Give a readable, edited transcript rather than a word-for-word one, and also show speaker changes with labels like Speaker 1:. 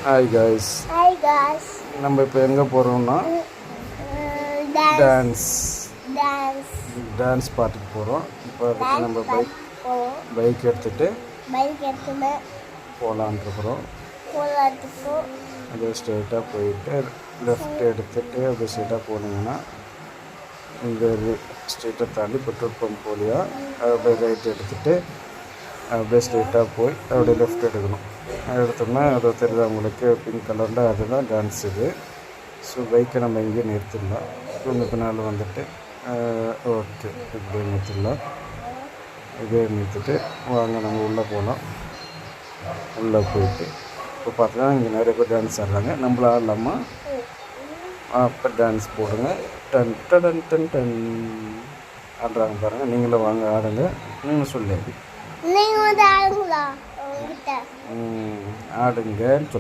Speaker 1: Hi guys.
Speaker 2: Hi guys.
Speaker 1: நம்ம இப்போ எங்கே போகிறோம்னா டான்ஸ் பார்ட்டிக்கு போகிறோம். இப்போ அதுக்கு நம்ம பைக் எடுத்துகிட்டு போகலான்ட்ருக்குறோம். அப்படியே ஸ்ட்ரெயிட்டாக போயிட்டு லெஃப்ட் எடுத்துகிட்டு அப்படியே ஸ்ட்ரெயிட்டாக போனீங்கன்னா இந்த ஸ்ட்ரெயிட்டாக தாண்டி பெட்ரோல் பம்ப் போலியா அப்படியே ரைட் எடுத்துகிட்டு அப்படியே ஸ்ட்ரெயிட்டாக போய் அப்படியே லெஃப்ட் எடுக்கணும். எடுத்தோம்னா அது தெரியுது அவங்களுக்கு பிங்க் கலரில் அதுதான் டான்ஸ் இது. ஸோ பைக்கை நம்ம இங்கேயே நிறுத்திடலாம். இந்த பின்னால் வந்துட்டு ஓகே இப்படியே நிறுத்திடலாம். இதே நிறுத்திட்டு வாங்க நம்ம உள்ளே போகலாம். உள்ளே போயிட்டு இப்போ பார்த்தீங்கன்னா இங்கே நிறைய பேர் டான்ஸ் ஆடுறாங்க. நம்மள ஆடலாமா? அப்போ டான்ஸ் போடுங்க. டன் டன் டன் டன் ஆடுறாங்க பாருங்கள். நீங்களும் வாங்க ஆடுங்க. நீங்கள் சொல்லு
Speaker 2: ஆடுங்கன்னு சொல்லு.